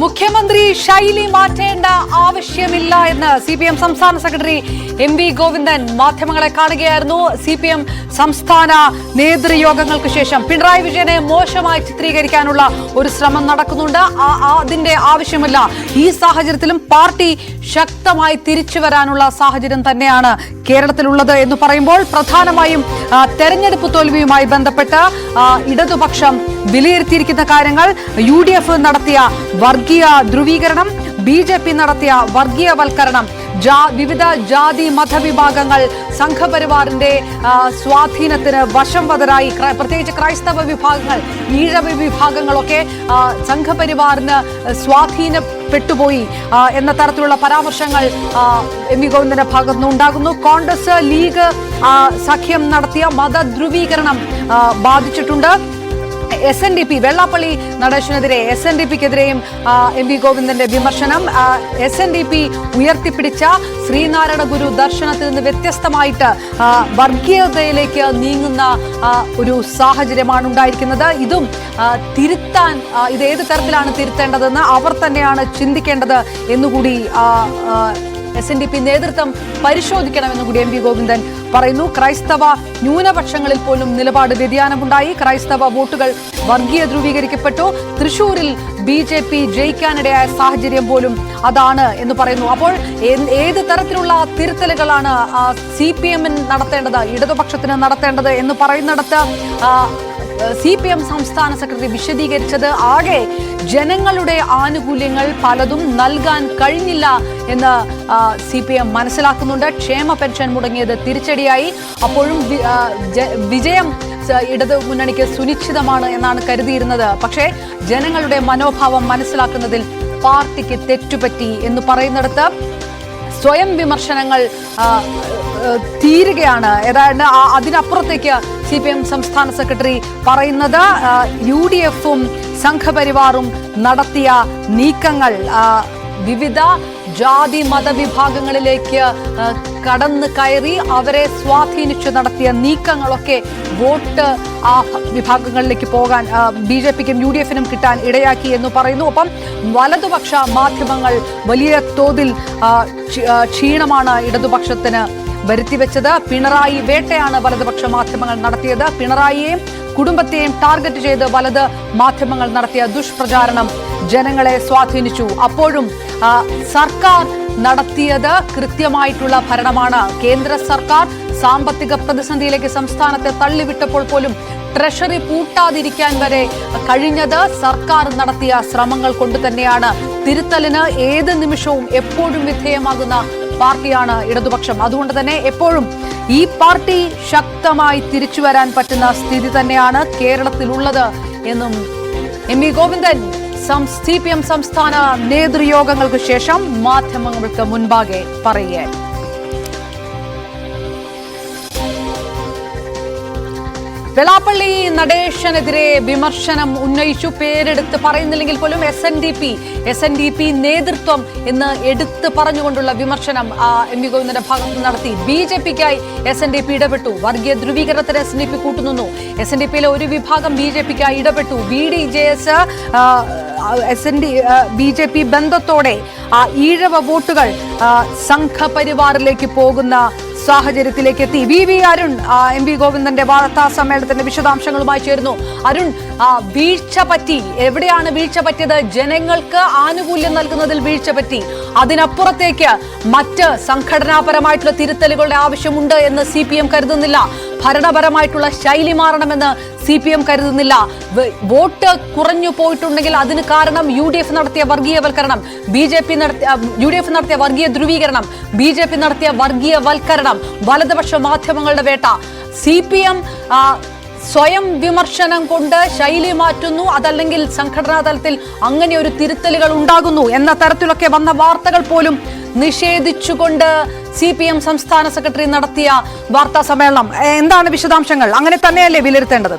മുഖ്യമന്ത്രി ശൈലി മാറ്റേണ്ട ആവശ്യമില്ല എന്ന് CPM സംസ്ഥാന സെക്രട്ടറി MV ഗോവിന്ദൻ മാധ്യമങ്ങളെ കാണുകയായിരുന്നു. CPM സംസ്ഥാന നേതൃയോഗങ്ങൾക്ക് ശേഷം പിണറായി വിജയനെ മോശമായി ചിത്രീകരിക്കാനുള്ള ഒരു ശ്രമം നടക്കുന്നുണ്ട്. അതിന്റെ ആവശ്യമില്ല. ഈ സാഹചര്യത്തിലും പാർട്ടി ശക്തമായി തിരിച്ചു വരാനുള്ള സാഹചര്യം തന്നെയാണ് കേരളത്തിലുള്ളത് എന്ന് പറയുമ്പോൾ പ്രധാനമായും തെരഞ്ഞെടുപ്പ് തോൽവിയുമായി ബന്ധപ്പെട്ട് ഇടതുപക്ഷം വിലയിരുത്തിയിരിക്കുന്ന കാര്യങ്ങൾ UDF നടത്തിയ വർഗീയ ധ്രുവീകരണം, BJP നടത്തിയ വർഗീയവൽക്കരണം, വിവിധ ജാതി മതവിഭാഗങ്ങൾ സംഘപരിവാറിന്റെ സ്വാധീനത്തിന് വശംവദരായി, പ്രത്യേകിച്ച് ക്രൈസ്തവ വിഭാഗങ്ങൾ, ഈഴവ വിഭാഗങ്ങളൊക്കെ സംഘപരിവാറിന് സ്വാധീനപ്പെട്ടുപോയി എന്ന തരത്തിലുള്ള പരാമർശങ്ങൾ MV ഗോവിന്ദന്റെ ഭാഗത്തുനിന്ന് ഉണ്ടാകുന്നു. കോൺഗ്രസ് ലീഗ് സഖ്യം നടത്തിയ മതധ്രുവീകരണം ബാധിച്ചിട്ടുണ്ട്. SNDP വെള്ളാപ്പള്ളി നടേശനെതിരെ SNDPക്കെതിരെയും MV ഗോവിന്ദന്റെ വിമർശനം. SNDP ഉയർത്തിപ്പിടിച്ച ശ്രീനാരായണ ഗുരു ദർശനത്തിൽ നിന്ന് വ്യത്യസ്തമായിട്ട് വർഗീയതയിലേക്ക് നീങ്ങുന്ന ഒരു സാഹചര്യമാണ് ഉണ്ടായിരിക്കുന്നത്. ഇതും തിരുത്താൻ, ഇത് ഏത് തരത്തിലാണ് തിരുത്തേണ്ടതെന്ന് അവർ തന്നെയാണ് ചിന്തിക്കേണ്ടത് എന്നുകൂടി SNDP നേതൃത്വം പരിശോധിക്കണമെന്ന് കൂടി MV ഗോവിന്ദൻ പറയുന്നു. ക്രൈസ്തവ ന്യൂനപക്ഷങ്ങളിൽ പോലും നിലപാട് വ്യതിയാനമുണ്ടായി. ക്രൈസ്തവ വോട്ടുകൾ വർഗീയ ധ്രുവീകരിക്കപ്പെട്ടു. തൃശൂരിൽ BJP ജയിക്കാനിടയായ സാഹചര്യം പോലും അതാണ് എന്ന് പറയുന്നു. അപ്പോൾ ഏത് തരത്തിലുള്ള തിരുത്തലുകളാണ് CPM നടത്തേണ്ടത്, ഇടതുപക്ഷത്തിന് നടത്തേണ്ടത് എന്ന് പറയുന്നിടത്ത് CPM സംസ്ഥാന സെക്രട്ടറി വിശദീകരിച്ചത് ആകെ ജനങ്ങളുടെ ആനുകൂല്യങ്ങൾ പലതും നൽകാൻ കഴിഞ്ഞില്ല എന്ന് CPM മനസ്സിലാക്കുന്നുണ്ട്. ക്ഷേമ പെൻഷൻ മുടങ്ങിയത് തിരിച്ചടിയായി. അപ്പോഴും വിജയം ഇടതു മുന്നണിക്ക് സുനിശ്ചിതമാണ് എന്നാണ് കരുതിയിരുന്നത്. പക്ഷേ ജനങ്ങളുടെ മനോഭാവം മനസ്സിലാക്കുന്നതിൽ പാർട്ടിക്ക് തെറ്റുപറ്റി എന്ന് പറയുന്നിടത്ത് സ്വയം വിമർശനങ്ങൾ തീരുകയാണ്. ഏതാണ്ട് അതിനപ്പുറത്തേക്ക് CPM സംസ്ഥാന സെക്രട്ടറി പറയുന്നത് UDFും സംഘപരിവാറും നടത്തിയ നീക്കങ്ങൾ വിവിധ ജാതി മതവിഭാഗങ്ങളിലേക്ക് കടന്നു കയറി അവരെ സ്വാധീനിച്ചു നടത്തിയ നീക്കങ്ങളൊക്കെ വോട്ട് ആ വിഭാഗങ്ങളിലേക്ക് പോകാൻ BJPക്കും UDFനും കിട്ടാൻ ഇടയാക്കി എന്ന് പറയുന്നു. ഒപ്പം വലതുപക്ഷ മാധ്യമങ്ങൾ വലിയ തോതിൽ ക്ഷീണമാണ് ഇടതുപക്ഷത്തിന് വരുത്തിവെച്ചത്. പിണറായി വേട്ടയാണ് വലതുപക്ഷ മാധ്യമങ്ങൾ നടത്തിയത്. പിണറായിയെയും കുടുംബത്തെയും ടാർഗറ്റ് ചെയ്ത് വലത് മാധ്യമങ്ങൾ നടത്തിയ ദുഷ്പ്രചാരണം ജനങ്ങളെ സ്വാധീനിച്ചു. അപ്പോഴും സർക്കാർ നടത്തിയത് കൃത്യമായിട്ടുള്ള ഭരണമാണ്. കേന്ദ്ര സർക്കാർ സാമ്പത്തിക പ്രതിസന്ധിയിലേക്ക് സംസ്ഥാനത്തെ തള്ളിവിട്ടപ്പോൾ പോലും ട്രഷറി പൂട്ടാതിരിക്കാൻ വരെ കഴിഞ്ഞത് സർക്കാർ നടത്തിയ ശ്രമങ്ങൾ കൊണ്ട് തന്നെയാണ്. തിരുത്തലിന് ഏത് നിമിഷവും എപ്പോഴും വിധേയമാകുന്ന പാർട്ടിയാണ് ഇടതുപക്ഷം. അതുകൊണ്ട് തന്നെ എപ്പോഴും ഈ പാർട്ടി ശക്തമായി തിരിച്ചു വരാൻ പറ്റുന്ന സ്ഥിതി തന്നെയാണ് കേരളത്തിലുള്ളത് എന്നും MV ഗോവിന്ദൻ CPM സംസ്ഥാന നേതൃയോഗങ്ങൾക്ക് ശേഷം മാധ്യമങ്ങൾക്ക് മുൻപാകെ പറയുകയായിരുന്നു. വെള്ളാപ്പള്ളി നടേശനെതിരെ വിമർശനം ഉന്നയിച്ചു. പേരെടുത്ത് പറയുന്നില്ലെങ്കിൽ പോലും SNDP നേതൃത്വം എന്ന് എടുത്ത് പറഞ്ഞുകൊണ്ടുള്ള വിമർശനം MV ഗോവിന്ദന്റെ ഭാഗത്ത് നടത്തി. BJPക്കായി SNDP ഇടപെട്ടു. വർഗീയ ധ്രുവീകരണത്തിന് SNDP കൂട്ടുനിന്നു. SNDPയിലെ ഒരു വിഭാഗം BJPക്കായി ഇടപെട്ടു. VDJS BJP ബന്ധത്തോടെ ഈഴവ വോട്ടുകൾ സംഘപരിവാറിലേക്ക് പോകുന്ന സാഹചര്യത്തിലേക്ക് എത്തി. VV അരുൺ MV ഗോവിന്ദന്റെ വാർത്താ സമ്മേളനത്തിന്റെ വിശദാംശങ്ങളുമായി ചേരുന്നു. അരുൺ, വീഴ്ച പറ്റി, എവിടെയാണ് വീഴ്ച പറ്റിയത്? ജനങ്ങൾക്ക് ആനുകൂല്യം നൽകുന്നതിൽ വീഴ്ച പറ്റി. അതിനപ്പുറത്തേക്ക് മറ്റ് സംഘടനാപരമായിട്ടുള്ള തിരുത്തലുകളുടെ ആവശ്യമുണ്ട് എന്ന് CPM കരുതുന്നില്ല. ഭരണപരമായിട്ടുള്ള ശൈലി മാറണമെന്ന് CPM കരുതുന്നില്ല. വോട്ട് കുറഞ്ഞു പോയിട്ടുണ്ടെങ്കിൽ അതിന് കാരണം UDF നടത്തിയ വർഗീയവൽക്കരണം, UDF നടത്തിയ വർഗീയ ധ്രുവീകരണം, BJP നടത്തിയ വർഗീയവൽക്കരണം, വലതുപക്ഷ മാധ്യമങ്ങളുടെ വേട്ട. CPM സ്വയം വിമർശനം കൊണ്ട് ശൈലി മാറ്റുന്നു, അതല്ലെങ്കിൽ സംഘടനാ തലത്തിൽ അങ്ങനെ ഒരു തിരുത്തലുകൾ ഉണ്ടാകുന്നു എന്ന തരത്തിലൊക്കെ വന്ന വാർത്തകൾ പോലും നിഷേധിച്ചുകൊണ്ട് CPM സംസ്ഥാന സെക്രട്ടറി നടത്തിയ വാർത്താ സമ്മേളനം. എന്താണ് വിശദാംശങ്ങൾ? അങ്ങനെ തന്നെയല്ലേ വിലയിരുത്തേണ്ടത്?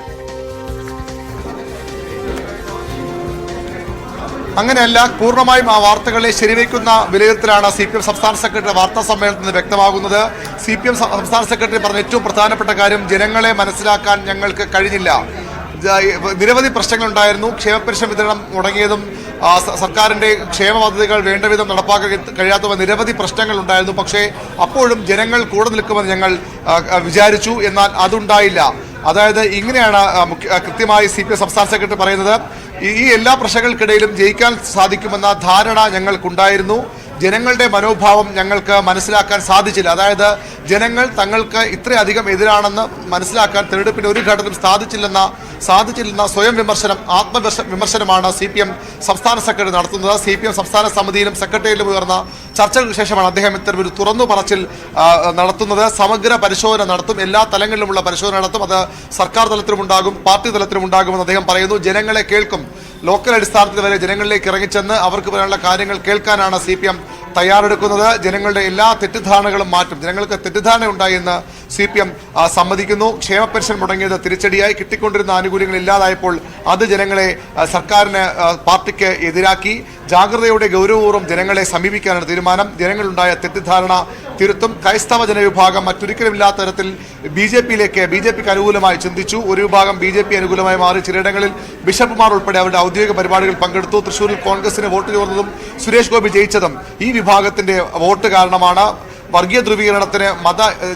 അങ്ങനെയല്ല, പൂർണ്ണമായും ആ വാർത്തകളെ ശരിവയ്ക്കുന്ന വിലയിരുത്തലാണ് CPM സംസ്ഥാന സെക്രട്ടറി വാർത്താ സമ്മേളനത്തിൽ നിന്ന് വ്യക്തമാകുന്നത്. CPM സംസ്ഥാന സെക്രട്ടറി പറഞ്ഞ ഏറ്റവും പ്രധാനപ്പെട്ട കാര്യം, ജനങ്ങളെ മനസ്സിലാക്കാൻ ഞങ്ങൾക്ക് കഴിഞ്ഞില്ല. നിരവധി പ്രശ്നങ്ങളുണ്ടായിരുന്നു. ക്ഷേമ പെൻഷൻ വിതരണം മുടങ്ങിയതും സർക്കാരിൻ്റെ ക്ഷേമ പദ്ധതികൾ വേണ്ടവിധം നടപ്പാക്കാൻ കഴിയാത്ത നിരവധി പ്രശ്നങ്ങൾ ഉണ്ടായിരുന്നു. പക്ഷേ അപ്പോഴും ജനങ്ങൾ കൂടെ നിൽക്കുമെന്ന് ഞങ്ങൾ വിചാരിച്ചു. എന്നാൽ അതുണ്ടായില്ല. അതായത് ഇങ്ങനെയാണ് കൃത്യമായി CPM സംസ്ഥാന സെക്രട്ടറി പറയുന്നത്. ഈ എല്ലാ പ്രശ്നങ്ങൾക്കിടയിലും ജയിക്കാൻ സാധിക്കുമെന്ന ധാരണ ഞങ്ങൾക്കുണ്ടായിരുന്നു. ജനങ്ങളുടെ മനോഭാവം ഞങ്ങൾക്ക് മനസ്സിലാക്കാൻ സാധിച്ചില്ല. അതായത് ജനങ്ങൾ തങ്ങൾക്ക് ഇത്രയധികം എതിരാണെന്ന് മനസ്സിലാക്കാൻ തെരഞ്ഞെടുപ്പിന്റെ ഒരു ഘട്ടത്തിലും സാധിച്ചില്ലെന്ന സ്വയം വിമർശനം, ആത്മവിമർശനമാണ് CPM സംസ്ഥാന സെക്രട്ടറി നടത്തുന്നത്. CPM സംസ്ഥാന സമിതിയിലും സെക്രട്ടേറിയറ്റിലും ഉയർന്ന ചർച്ചകൾക്ക് ശേഷമാണ് അദ്ദേഹം ഇത്തരം ഒരു തുറന്നു പറച്ചിൽ നടത്തുന്നത്. സമഗ്ര പരിശോധന നടത്തും, എല്ലാ തലങ്ങളിലുമുള്ള പരിശോധന നടത്തും. അത് സർക്കാർ തലത്തിലുമുണ്ടാകും, പാർട്ടി തലത്തിലുമുണ്ടാകുമെന്ന് അദ്ദേഹം പറയുന്നു. ജനങ്ങളെ കേൾക്കും. ലോക്കൽ അടിസ്ഥാനത്തിൽ വരെ ജനങ്ങളിലേക്ക് ഇറങ്ങിച്ചെന്ന് അവർക്ക് പറയാനുള്ള കാര്യങ്ങൾ കേൾക്കാനാണ് CPM തയ്യാറെടുക്കുന്നത്. ജനങ്ങളുടെ എല്ലാ തെറ്റിദ്ധാരണകളും മാറ്റും. ജനങ്ങൾക്ക് തെറ്റിദ്ധാരണ ഉണ്ടായി എന്ന് CPM സമ്മതിക്കുന്നു. ക്ഷേമ പെൻഷൻ മുടങ്ങിയത് തിരിച്ചടിയായി. കിട്ടിക്കൊണ്ടിരുന്ന ആനുകൂല്യങ്ങൾ ഇല്ലാതായപ്പോൾ അത് ജനങ്ങളെ, സർക്കാരിന്, പാർട്ടിക്ക് എതിരാക്കി. ജാഗ്രതയോടെ ഗൗരവപൂർവ്വം ജനങ്ങളെ സമീപിക്കാനാണ് തീരുമാനം. ജനങ്ങളുണ്ടായ തെറ്റിദ്ധാരണ തിരുത്തും. ക്രൈസ്തവ ജനവിഭാഗം മറ്റൊരിക്കലുമില്ലാത്ത തരത്തിൽ BJPക്ക് അനുകൂലമായി ചിന്തിച്ചു. ഒരു വിഭാഗം BJP അനുകൂലമായി മാറി. ചിലയിടങ്ങളിൽ ബിഷപ്പുമാർ ഉൾപ്പെടെ അവരുടെ ഔദ്യോഗിക പരിപാടികളിൽ പങ്കെടുത്തു. തൃശ്ശൂരിൽ കോൺഗ്രസിന് വോട്ട് ചോർന്നതും സുരേഷ് ഗോപി ജയിച്ചതും ഈ വിഭാഗത്തിന്റെ വോട്ട് കാരണമാണ്. വർഗീയ ധ്രുവീകരണത്തിന്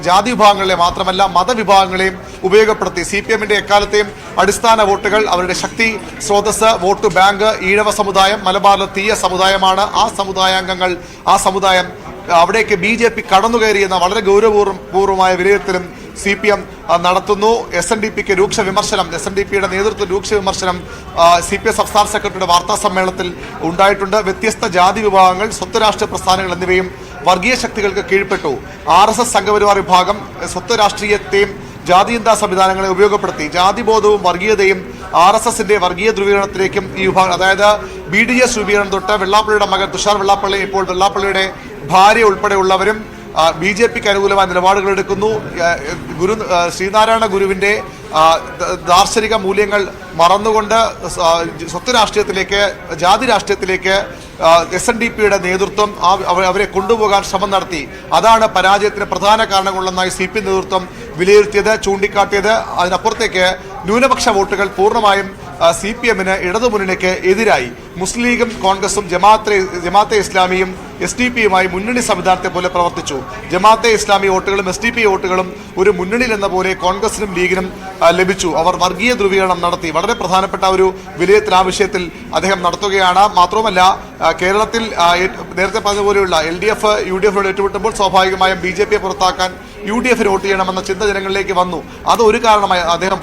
ജാതി വിഭാഗങ്ങളെ മാത്രമല്ല മതവിഭാഗങ്ങളെയും ഉപയോഗപ്പെടുത്തി. CPMന്റെ എക്കാലത്തെയും അടിസ്ഥാന വോട്ടുകൾ, അവരുടെ ശക്തി സ്രോതസ്, വോട്ട് ബാങ്ക് ഈഴവ സമുദായം, മലബാറിലെ തീയ സമുദായമാണ്. ആ സമുദായാംഗങ്ങൾ, ആ സമുദായം അവിടേക്ക് BJP കടന്നുകയറിയെന്ന വളരെ ഗൗരവപൂർവമായ വിലയിരുത്തലും CPM നടത്തുന്നു. SNDPക്ക് രൂക്ഷ വിമർശനം, SNDPയുടെ നേതൃത്വത്തിൽ രൂക്ഷ വിമർശനം CPM സംസ്ഥാന സെക്രട്ടറിയുടെ വാർത്താ സമ്മേളനത്തിൽ ഉണ്ടായിട്ടുണ്ട്. വ്യത്യസ്ത ജാതി വിഭാഗങ്ങൾ, സ്വത്ത് രാഷ്ട്രീയ പ്രസ്ഥാനങ്ങൾ എന്നിവയും വർഗീയ ശക്തികൾക്ക് കീഴ്പ്പെട്ടു. RSS സംഘപരിവാർ വിഭാഗം സ്വത്ത് രാഷ്ട്രീയത്തെയും ജാതിചിന്താ സംവിധാനങ്ങളെ ഉപയോഗപ്പെടുത്തി. ജാതിബോധവും വർഗീയതയും RSSന്റെ വർഗീയ ധ്രുവീകരണത്തിലേക്കും ഈ വിഭാഗം, അതായത് BDS രൂപീകരണം തൊട്ട് വെള്ളാപ്പള്ളിയുടെ മകൻ തുഷാർ വെള്ളാപ്പള്ളി, ഇപ്പോൾ വെള്ളാപ്പള്ളിയുടെ ഭാര്യ ഉൾപ്പെടെയുള്ളവരും BJPക്ക് അനുകൂലമായ നിലപാടുകൾ എടുക്കുന്നു. ശ്രീനാരായണ ഗുരുവിന്റെ ദാർശനിക മൂല്യങ്ങൾ മറന്നുകൊണ്ട് സ്വത്ത് രാഷ്ട്രീയത്തിലേക്ക്, ജാതി രാഷ്ട്രീയത്തിലേക്ക് SNDPയുടെ നേതൃത്വം അവരെ കൊണ്ടുപോകാൻ ശ്രമം നടത്തി. അതാണ് പരാജയത്തിന് പ്രധാന കാരണങ്ങളെന്നായി CPM നേതൃത്വം വിലയിരുത്തിയത്, ചൂണ്ടിക്കാട്ടിയത്. അതിനപ്പുറത്തേക്ക് ന്യൂനപക്ഷ വോട്ടുകൾ പൂർണ്ണമായും CPMന് ഇടതുമുന്നണിക്ക് എതിരായി. മുസ്ലിം ലീഗും കോൺഗ്രസും ജമാഅത്തെ ഇസ്ലാമിയും SDP-യുമായി മുന്നണി സംവിധാനത്തെ പോലെ പ്രവർത്തിച്ചു. ജമാഅത്തെ ഇസ്ലാമി വോട്ടുകളും SDP വോട്ടുകളും ഒരു മുന്നണിയിൽ എന്ന പോലെ കോൺഗ്രസിനും ലീഗിനും ലഭിച്ചു. അവർ വർഗീയ ധ്രുവീകരണം നടത്തി. വളരെ പ്രധാനപ്പെട്ട ഒരു വിലയിരുത്തൽ ആ വിഷയത്തിൽ അദ്ദേഹം നടത്തുകയാണ്. മാത്രവുമല്ല, കേരളത്തിൽ നേരത്തെ പറഞ്ഞതുപോലെയുള്ള LDF UDF ഏറ്റുമുട്ടുമ്പോൾ സ്വാഭാവികമായും BJPയെ പുറത്താക്കാൻ UDF വോട്ട് ചെയ്യണമെന്ന ചിന്ത ജനങ്ങളിലേക്ക് വന്നു. അത് ഒരു കാരണമായി അദ്ദേഹം